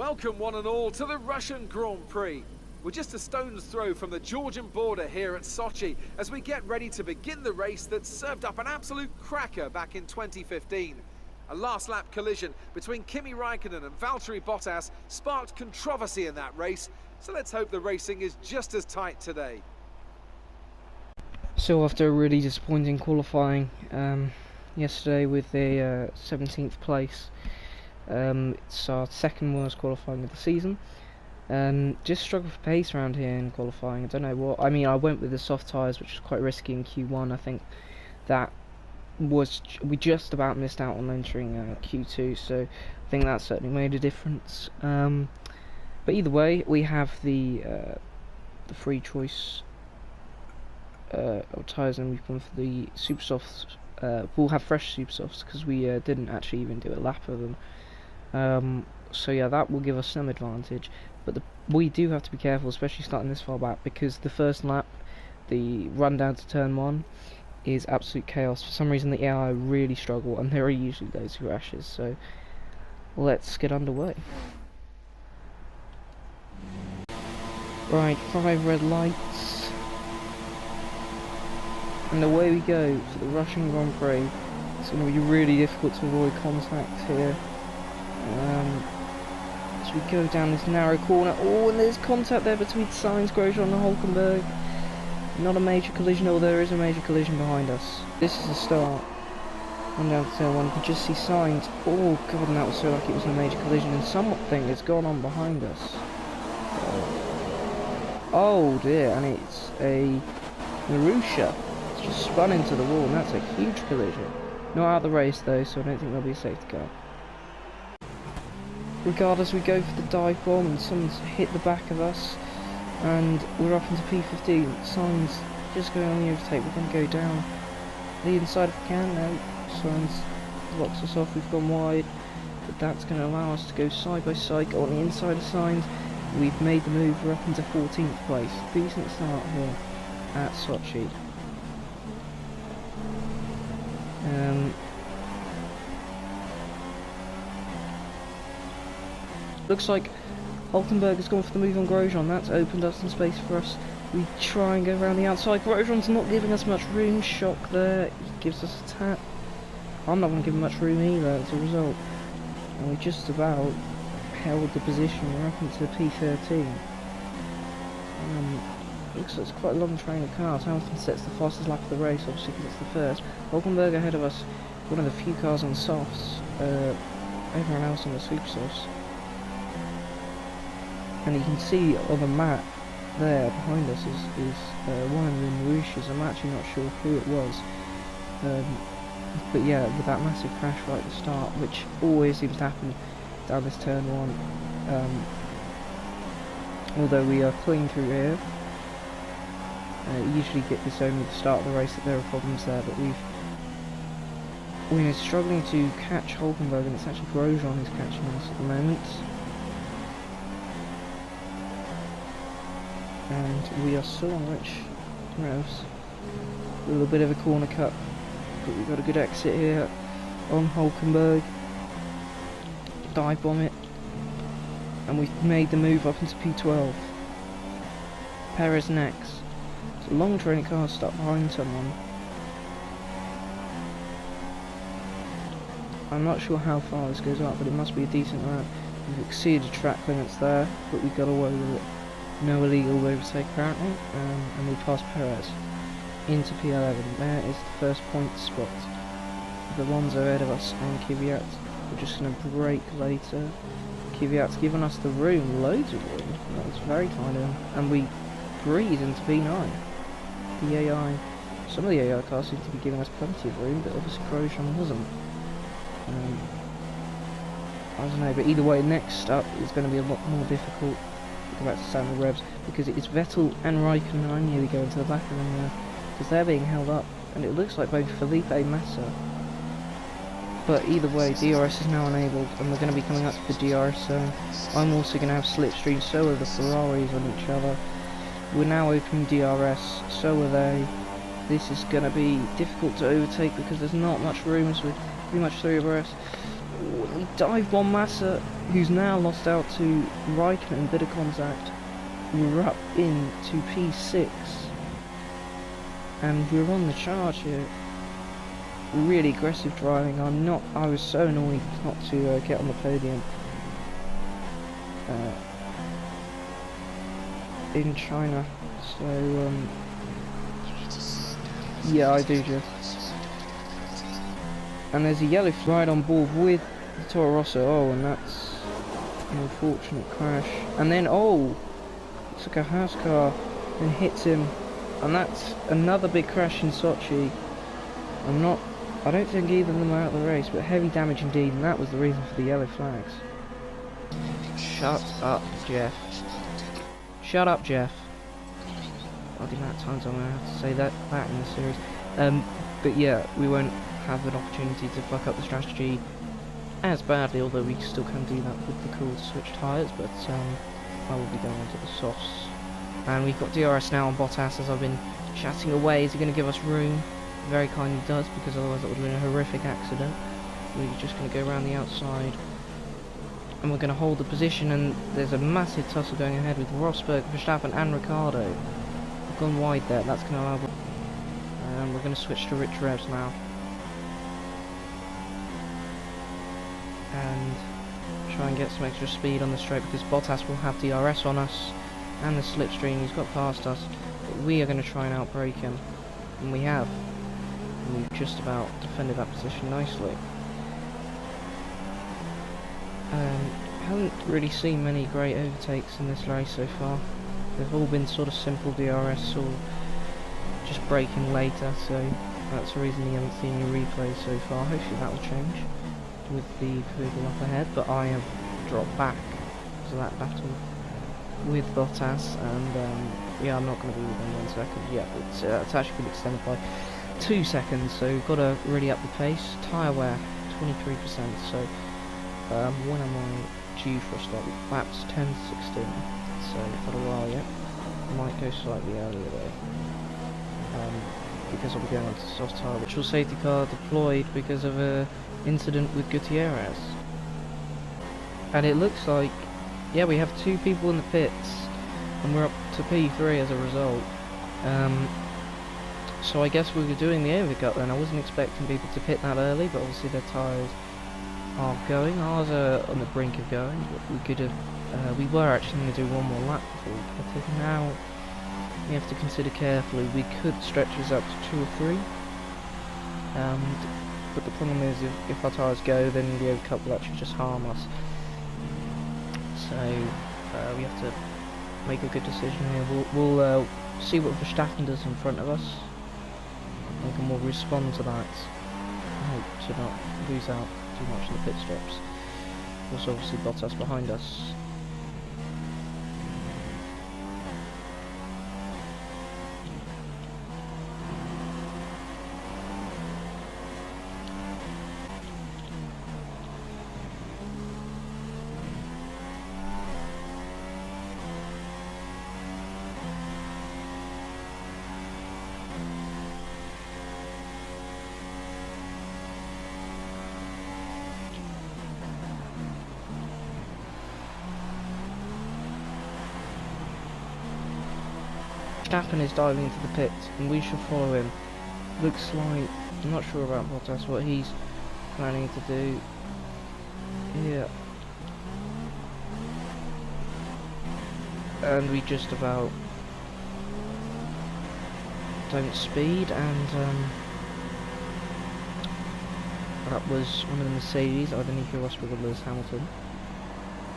Welcome one and all to the Russian Grand Prix. We're just a stone's throw from the Georgian border here at Sochi as we get ready to begin the race that served up an absolute cracker back in 2015. A last lap collision between Kimi Raikkonen and Valtteri Bottas sparked controversy in that race, so let's hope the racing is just as tight today. So after a really disappointing qualifying yesterday with a 17th place, it's our second worst qualifying of the season. Just struggled for pace around here in qualifying. I don't know what. I mean, I went with the soft tyres, which was quite risky in Q1. I think that we just about missed out on entering Q2, so I think that certainly made a difference. But either way, we have the free choice of tyres, and we've gone for the super softs. We'll have fresh super softs because we didn't actually even do a lap of them. So yeah, that will give us some advantage, but we do have to be careful, especially starting this far back, because the first lap, the run down to turn 1, is absolute chaos. For some reason the AI really struggle, and there are usually those crashes, so let's get underway. Right, 5 red lights, and away we go for the Russian Grand Prix. It's going to be really difficult to avoid contact here. As we go down this narrow corner, and there's contact there between Sainz, Grosjean and Hulkenberg. Not a major collision, although there is a major collision behind us. This is the start. One down to turn 1, you can just see Sainz. Oh god, and that was so lucky it wasn't a major collision, and something has gone on behind us. Oh dear, and it's a Marussia. It's just spun into the wall, and that's a huge collision. Not out of the race though, so I don't think there'll be a safety car. Regardless, we go for the dive bomb, and someone's hit the back of us, and we're up into P15. Sainz just going on the overtake. We're going to go down the inside if we can now. Sainz locks us off. We've gone wide, but that's going to allow us to go side by side, go on the inside of Sainz. We've made the move. We're up into 14th place. Decent start here at Sochi. Looks like Hulkenberg has gone for the move on Grosjean. That's opened up some space for us. We try and go around the outside. Grosjean's not giving us much room. Shock there. He gives us a tap. I'm not going to give him much room either as a result. And we just about held the position. We're up into P13. Looks like it's quite a long train of cars. Hamilton sets the fastest lap of the race, obviously, because it's the first. Hulkenberg ahead of us. One of the few cars on softs. Everyone else on the super softs. And you can see on the map there behind us is one of the Marussias. I'm actually not sure who it was. But yeah, with that massive crash right at the start, which always seems to happen down this turn 1. Although we are clean through here. Usually get this only at the start of the race that there are problems there, but we're struggling to catch Hulkenberg, and it's actually Grosjean who's catching us at the moment. And we are still on rich revs. A little bit of a corner cut, but we've got a good exit here on Hulkenberg. Dive bomb it, and we've made the move up into P12. Perez next. It's a long train of cars stuck behind someone. I'm not sure how far this goes up, but it must be a decent amount. We've exceeded track limits there, but we got away with it. No illegal overtake apparently, and we passed Perez into P11. There is the first point spot. The Alonso ahead of us and Kvyat. We're just going to brake later. Kvyat's given us the room, loads of room. That was very kind of him. And we breeze into P9. The AI, some of the AI cars seem to be giving us plenty of room, but obviously Grosjean wasn't. I don't know, but either way, next up is going to be a lot more difficult. Go back to standard revs, because it's Vettel and Raikkonen. I nearly go into the back of them there, because they're being held up, and it looks like both Felipe Massa. But either way, DRS is now enabled, and we're going to be coming up to the DRS zone. I'm also going to have slipstream, so are the Ferraris on each other. We're now opening DRS, so are they. This is going to be difficult to overtake because there's not much room, as we're pretty much 3 abreast. We dived on Massa, who's now lost out to Raikkonen and bit of contact. We're up into P6, and we're on the charge here. Really aggressive driving. I was so annoyed not to get on the podium in China. So yeah, I do, Jeff. And there's a yellow flag on board with the Toro Rosso. Oh, and that's an unfortunate crash. And then, oh, it's like a house car and hits him. And that's another big crash in Sochi. I don't think either of them are out of the race, but heavy damage indeed, and that was the reason for the yellow flags. Shut up, Jeff. Shut up, Jeff. I the amount of times I'm going to have to say that in the series. But yeah, we won't have an opportunity to fuck up the strategy as badly, although we still can do that with the cool switch tyres, but I will be going on to the softs. And we've got DRS now on Bottas, as I've been chatting away. Is he going to give us room? Very kindly does, because otherwise that would have been a horrific accident. We're just going to go around the outside, and we're going to hold the position, and there's a massive tussle going ahead with Rosberg, Verstappen and Ricciardo. I've gone wide there, that's going to allow... we're going to switch to rich revs now. And try and get some extra speed on the straight, because Bottas will have DRS on us, and the slipstream, he's got past us. But we are going to try and outbrake him, and we have. And we've just about defended that position nicely. Haven't really seen many great overtakes in this race so far. They've all been sort of simple DRS or just braking later, so that's the reason you haven't seen any replays so far. Hopefully that will change with the vehicle up ahead, but I have dropped back to that battle with Bottas, and yeah, I'm not going to be within 1 second yet. It's actually been extended by 2 seconds, so we've got to really up the pace. Tyre wear 23%, so when am I due for a start? Laps 10 to 16, so got a while yet. Might go slightly earlier though, because I'll be going on to soft tyre. Virtual safety car deployed because of a incident with Gutierrez, and it looks like, yeah, we have 2 people in the pits, and we're up to P3 as a result. So I guess we were doing the overcut then. I wasn't expecting people to pit that early, but obviously their tyres are going. Ours are on the brink of going, but we could have, we were actually going to do one more lap before we pitted. Now we have to consider carefully. We could stretch this up to 2 or 3. But the problem is, if our tyres go, then the overcut will actually just harm us. So we have to make a good decision here. We'll see what Verstappen does in front of us, and we'll respond to that. I hope to not lose out too much in the pit stops. There's obviously Bottas behind us. Verstappen is diving into the pit, and we should follow him. Looks like, I'm not sure about Bottas, what he's planning to do. Yeah. And we just about don't speed, and that was one of the Mercedes. I don't know if it was with Lewis Hamilton.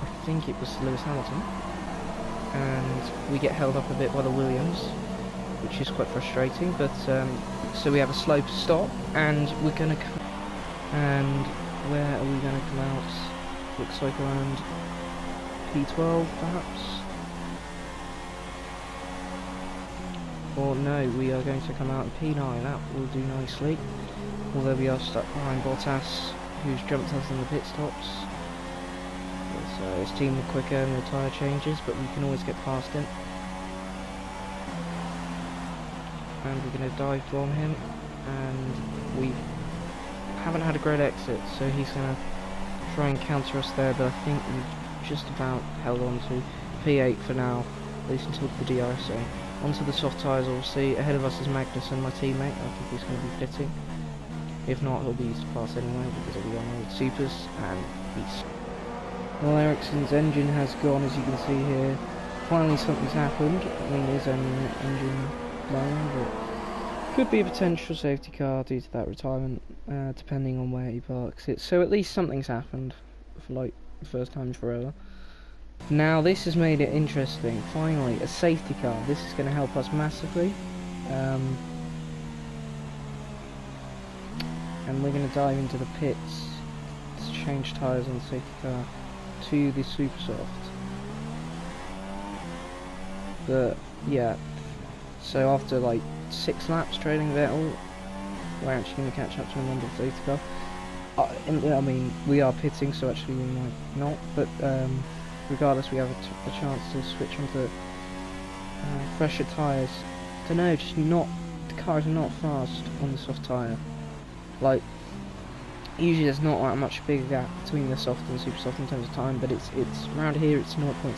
I think it was Lewis Hamilton. And we get held up a bit by the Williams, which is quite frustrating, but so we have a slow stop, and we're going to come, and where are we going to come out? Looks like around P12 perhaps, or no, we are going to come out in P9. That will do nicely, although we are stuck behind Bottas, who's jumped us in the pit stops. So his team were quicker in the tyre changes, but we can always get past him. And we're going to dive bomb him, and we haven't had a great exit, so he's going to try and counter us there, but I think we've just about held on to P8 for now, at least until the DRSA. Onto the soft tyres, obviously. Ahead of us is Magnussen, my teammate. I think he's going to be pitting. If not, he'll be easy to pass anyway, because he'll be on old supers, and he's... Well, Ericsson's engine has gone, as you can see here. Finally something's happened. I mean, there's only an engine blown, but could be a potential safety car due to that retirement, depending on where he parks it. So at least something's happened, for like the first time forever. Now this has made it interesting. Finally, a safety car. This is going to help us massively. And we're going to dive into the pits to change tyres on the safety car to the super soft. But yeah, so after like 6 laps trailing Vettel, we're actually going to catch up to him on the safety car. I mean, we are pitting, so actually we might not, but regardless, we have a chance to switch onto fresher tyres. Don't know, just not, the cars are not fast on the soft tyre. Like, usually there's not that much bigger gap between the soft and super soft in terms of time, but it's around here it's 0.7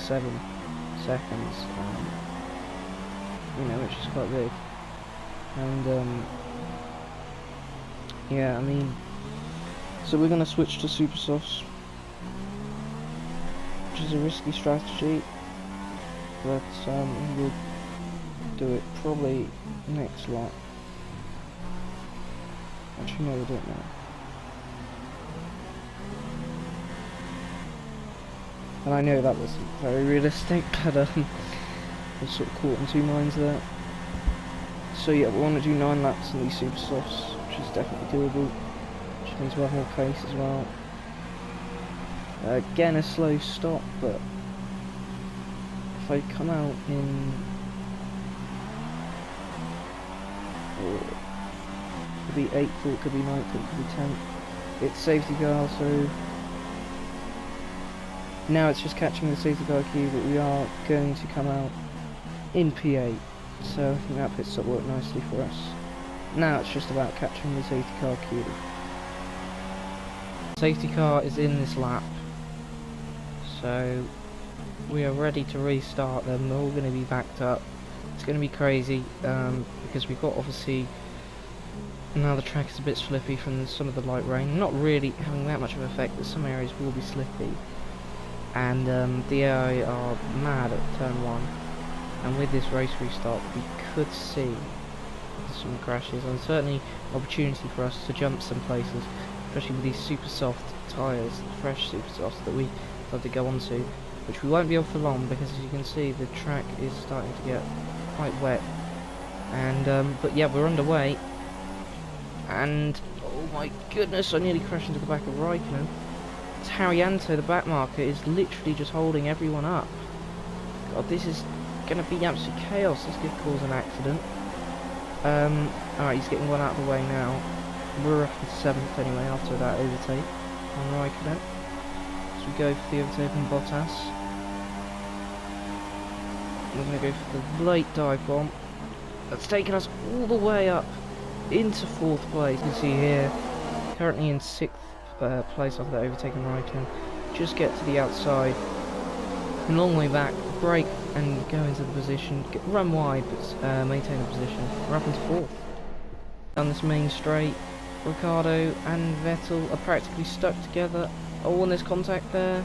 seconds, you know, which is quite big. And yeah, I mean, so we're gonna switch to super softs, which is a risky strategy, but we'll do it probably next lap. Actually, no, we don't know. And I know that wasn't very realistic, but I was sort of caught in two minds there. So yeah, we want to do 9 laps in these super softs, which is definitely doable. Which means we'll have more pace as well. Again, a slow stop, but if I come out in... Could be 8th, it could be 9th, it could be 10th. It's safety car, so now it's just catching the safety car queue, but we are going to come out in P8, so I think that pit stop worked nicely for us. Now it's just about catching the safety car queue. Safety car is in this lap, so we are ready to restart them. They're all going to be backed up. It's going to be crazy, because we've got obviously... Now the track is a bit slippy from some of the light rain, not really having that much of an effect, but some areas will be slippy. And the AI are mad at turn 1, and with this race restart we could see some crashes, and certainly opportunity for us to jump some places, especially with these super soft tyres, fresh super softs that we have to go onto, which we won't be on for long, because as you can see the track is starting to get quite wet. And but yeah, we're underway. And oh my goodness, I nearly crashed into the back of Raikkonen. It's Haryanto, the back marker, is literally just holding everyone up. God, this is going to be absolute chaos. This could cause an accident. Alright, he's getting one out of the way now. We're up in 7th anyway after that overtake on Raikkonen. So we go for the overtake on Bottas. We're going to go for the late dive bomb. That's taken us all the way up into 4th place. You can see here, currently in 6th place after that overtaking Raikkonen. Just get to the outside, a long way back, brake and go into the position, run wide but maintain the position. We're up into 4th. Down this main straight, Ricciardo and Vettel are practically stuck together. Oh, and there's contact there.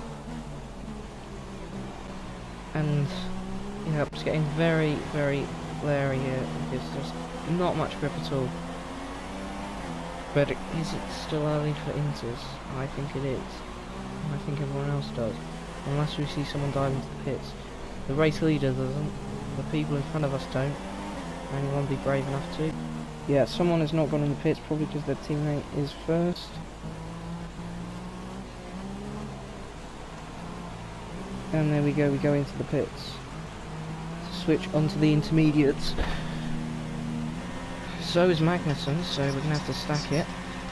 And yeah, it's getting very, very glary here because there's not much grip at all. But is it still early for Inters? I think it is. And I think everyone else does. Unless we see someone dive into the pits. The race leader doesn't. The people in front of us don't. Anyone be brave enough to? Yeah, someone has not gone in the pits, probably because their teammate is first. And there we go into the pits. Switch onto the intermediates. So is Magnussen, so we're going to have to stack it.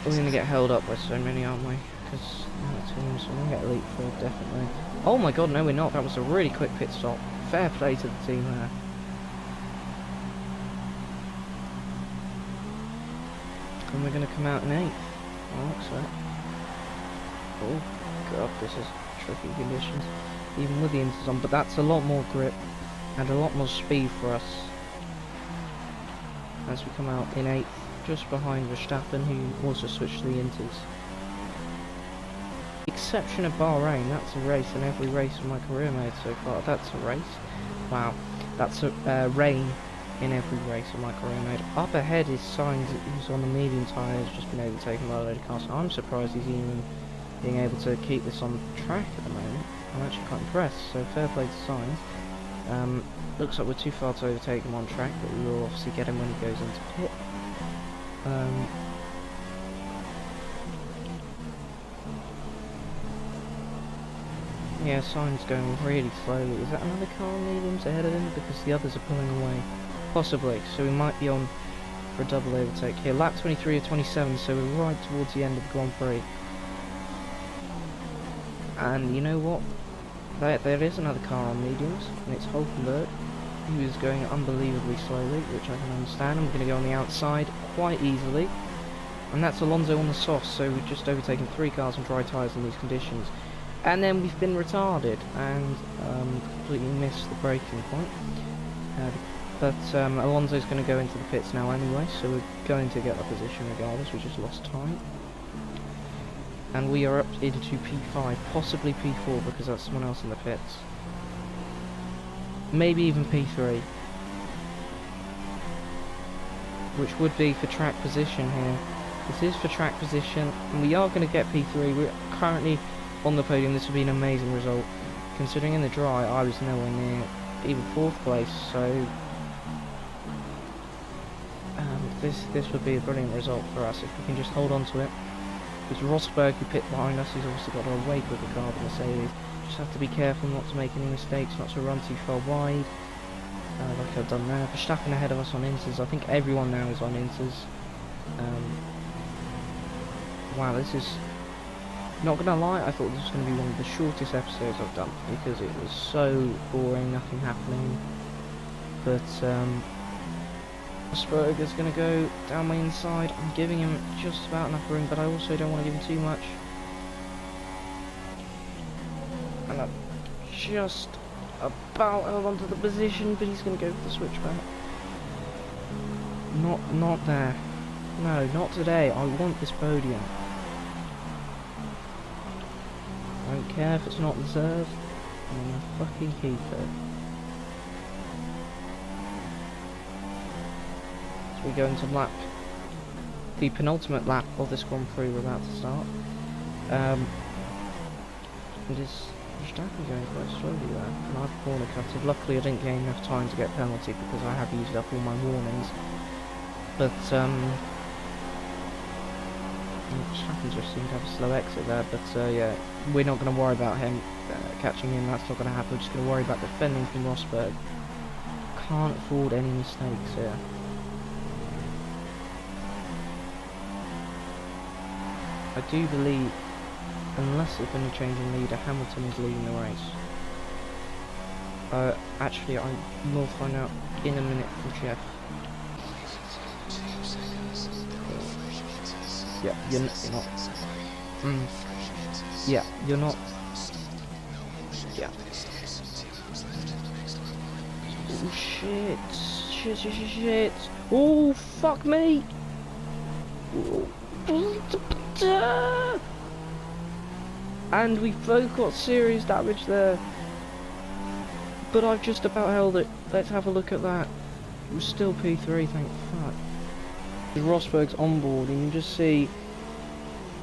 We're going to get held up by so many, aren't we? Because teams, we're going to get Elite 4, definitely. Oh my god, no we're not. That was a really quick pit stop. Fair play to the team there. And we're going to come out in 8th. Oh, looks like. Oh, God, this is tricky conditions, even with the inters on, but that's a lot more grip and a lot more speed for us as we come out in 8th, just behind Verstappen, who also switched to the inters. Exception of Bahrain, that's a race in every race of my career made so far. That's a race. Wow, that's a rain in every race of my career made. Up ahead is Sainz, who's on the medium tyre, has just been overtaken by a load of cars. So I'm surprised he's even being able to keep this on track at the moment. I'm actually quite impressed, so fair play to Sainz. Looks like we're too far to overtake him on track, but we will obviously get him when he goes into pit. Yeah, Sainz going really slowly. Is that another car on mediums ahead of him? Because the others are pulling away. Possibly, so we might be on for a double overtake here. Lap 23 or 27, so we're right towards the end of the Grand Prix. And you know what? There is another car on mediums, and it's Hulkenberg, who is going unbelievably slowly, which I can understand. I'm going to go on the outside quite easily. And that's Alonso on the softs, so we've just overtaken 3 cars on dry tyres in these conditions. And then we've been retarded and completely missed the braking point. But Alonso's going to go into the pits now anyway, so we're going to get a position regardless. We just lost time. And we are up into P5, possibly P4 because that's someone else in the pits. Maybe even P3. Which would be for track position here. This is for track position, and we are going to get P3. We're currently on the podium. This would be an amazing result. Considering in the dry I was nowhere near even 4th place, so this would be a brilliant result for us if we can just hold on to it. Because Rosberg, who pit behind us, he's obviously got a way quicker car than Mercedes. Just have to be careful not to make any mistakes, not to run too far wide, like I've done there. Verstappen ahead of us on inters. I think everyone now is on inters. Wow, this is, not gonna lie, I thought this was gonna be one of the shortest episodes I've done because it was so boring, nothing happening. But Rosberg is gonna go down my inside. I'm giving him just about enough room, but I also don't want to give him too much. And I'm just about held onto the position, but he's gonna go for the switchback. Not there. No, not today. I want this podium. I don't care if it's not deserved. I'm gonna fucking keep it. So we go into the penultimate lap of this Grand Prix we're about to start. And is Verstappen going quite slowly there? And I've corner cutted. Luckily I didn't gain enough time to get a penalty because I have used up all my warnings. But Verstappen just seemed to have a slow exit there, but yeah, we're not going to worry about him catching him, that's not going to happen. We're just going to worry about defending from Rosberg. Can't afford any mistakes here. I do believe, unless there's been a change in leader, Hamilton is leading the race. Actually, I will find out in a minute from Jeff. Yeah, you're not. Yeah, you're not. Yeah. Oh shit! Shit! Oh fuck me! And we've both got serious damage there. But I've just about held it. Let's have a look at that. It was still P3, thank fuck. Rosberg's on board, and you just see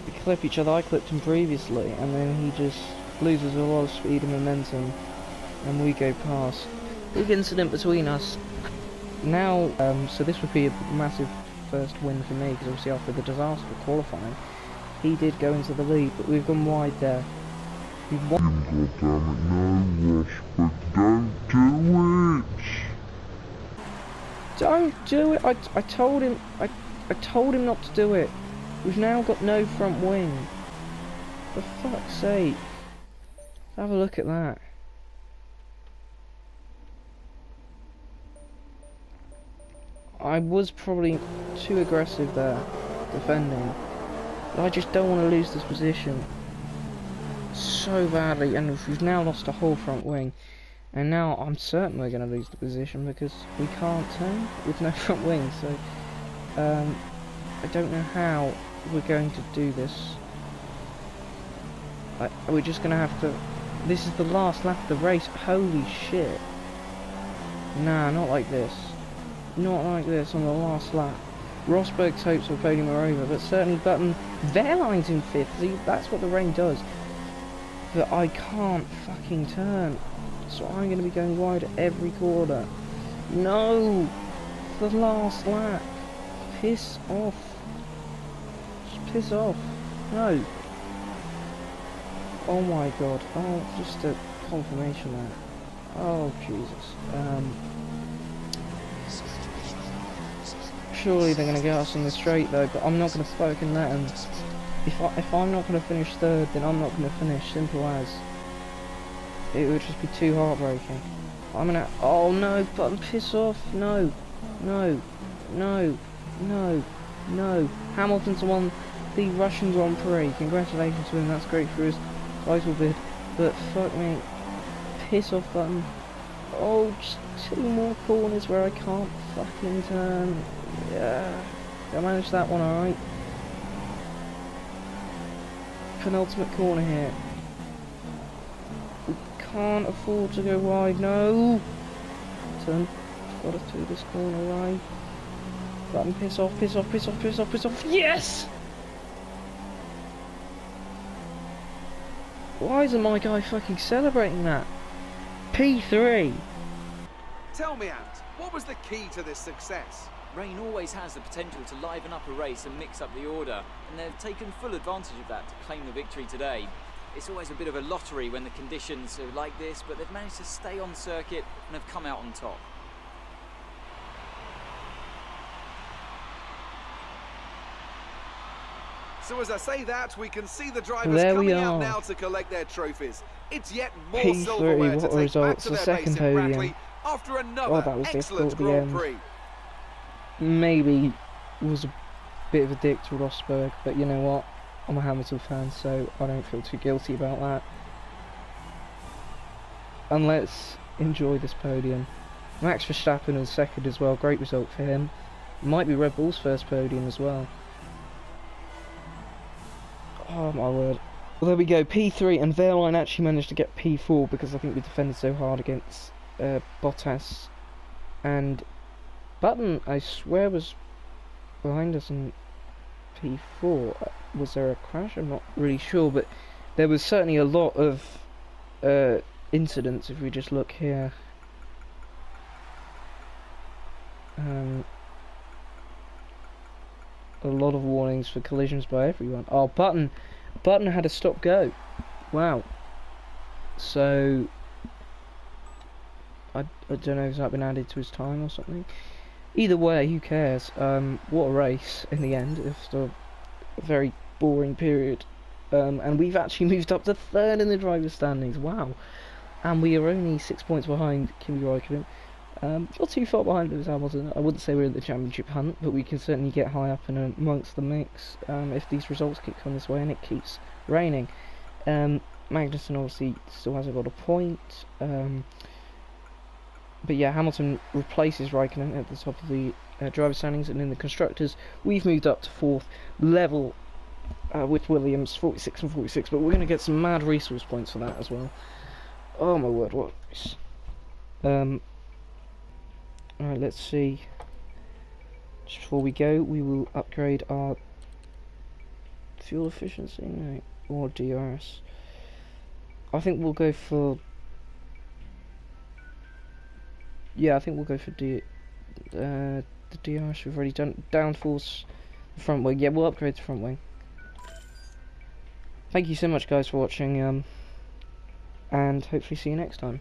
we clip each other. I clipped him previously, and then he just loses a lot of speed and momentum, and we go past. Big incident between us. Now, so this would be a massive first win for me, because obviously after the disaster of qualifying, he did go into the lead, but we've gone wide there. We've won. God damn it, no, Rosberg, don't do it! Don't do it! I told him, I told him not to do it. We've now got no front wing. For fuck's sake. Have a look at that. I was probably too aggressive there, defending. But I just don't want to lose this position. so badly, and we've now lost a whole front wing. And now I'm certain we're going to lose the position because we can't turn with no front wing. So I don't know how we're going to do this. We're just going to have to... This is the last lap of the race. Holy shit. Nah, not like this. Not like this on the last lap. Rosberg's hopes for podium are over, but certainly Button... Wehrlein's in 5th. See, that's what the rain does. But I can't fucking turn. So I'm going to be going wide at every corner. No! The last lap. Piss off. Just piss off. No. Oh my god. Oh, just a confirmation there. Oh, Jesus. Surely they're going to get us on the straight though, but I'm not going to fucking let them. If I'm not going to finish 3rd, then I'm not going to finish. Simple as. It would just be too heartbreaking. I'm gonna... Oh no, Button, piss off. No. No. No. No. No. Hamilton's won the Russian Grand Prix. Congratulations to him, that's great for his title bid. But fuck me. Piss off, Button. Oh, just 2 more corners where I can't fucking turn. Yeah. I managed that one alright. Penultimate corner here. Can't afford to go wide, no! Turn. Gotta do this corner right. Button, piss off, piss off, piss off, piss off, piss off. Yes! Why isn't my guy fucking celebrating that? P3! Tell me, Ant, what was the key to this success? Rain always has the potential to liven up a race and mix up the order, and they've taken full advantage of that to claim the victory today. It's always a bit of a lottery when the conditions are like this, but they've managed to stay on circuit and have come out on top. So as I say that, we can see the drivers There we coming out are. now to collect their trophies. It's yet more P3, silverware to what a take back result. to The their second base in podium. Brackley after another Oh, that was excellent difficult at the Grand end. Prix. Maybe was a bit of a dick to Rosberg, but you know what? I'm a Hamilton fan, so I don't feel too guilty about that. And let's enjoy this podium. Max Verstappen in 2nd as well, great result for him. Might be Red Bull's first podium as well. Oh my word. Well, there we go, P3, and Wehrlein actually managed to get P4 because I think we defended so hard against Bottas. And Button, I swear, was behind us in P4. Was there a crash? I'm not really sure, but there was certainly a lot of incidents if we just look here. A lot of warnings for collisions by everyone. Oh, Button had a stop go. Wow. So I don't know if that been added to his time or something. Either way, who cares? What a race in the end after a very boring period. And we've actually moved up to 3rd in the driver's standings. Wow. And we are only 6 points behind Kimi Räikkönen. Not too far behind Lewis Hamilton. I wouldn't say we're in the championship hunt, but we can certainly get high up and amongst the mix if these results keep coming this way and it keeps raining. Magnussen obviously still hasn't got a point. But yeah, Hamilton replaces Raikkonen at the top of the driver standings, and in the constructors we've moved up to 4th, level with Williams, 46 and 46, but we're going to get some mad resource points for that as well. Oh my word, what a race. Alright, let's see. Just before we go, we will upgrade our fuel efficiency, no, or DRS. I think we'll go for... Yeah, I think we'll go for the DRS we've already done. Downforce, the front wing. Yeah, we'll upgrade the front wing. Thank you so much, guys, for watching, and hopefully see you next time.